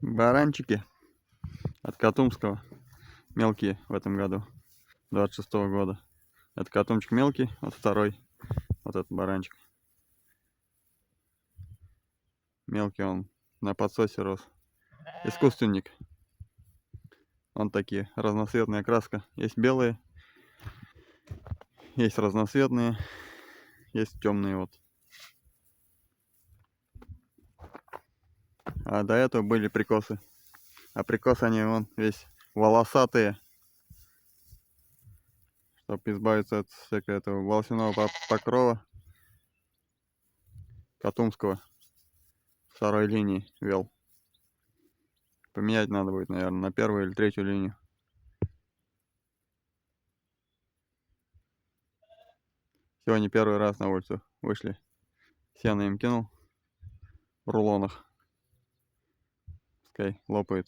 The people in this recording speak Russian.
Баранчики от Катумского. Мелкие в этом году. 26-го года. Это Катумчик мелкий, вот второй. Вот этот баранчик. Мелкий он на подсосе рос. Искусственник. Вон такие, разноцветная краска. Есть белые, есть разноцветные, есть темные вот. А до этого были прикосы. А прикосы они вон весь волосатые. Чтобы избавиться от всякого этого волосяного покрова. Катумского. Второй линии вел. Поменять надо будет, наверное, на первую или третью линию. Сегодня первый раз на улицу вышли. Сено им кинул в рулонах. Пускай лопает.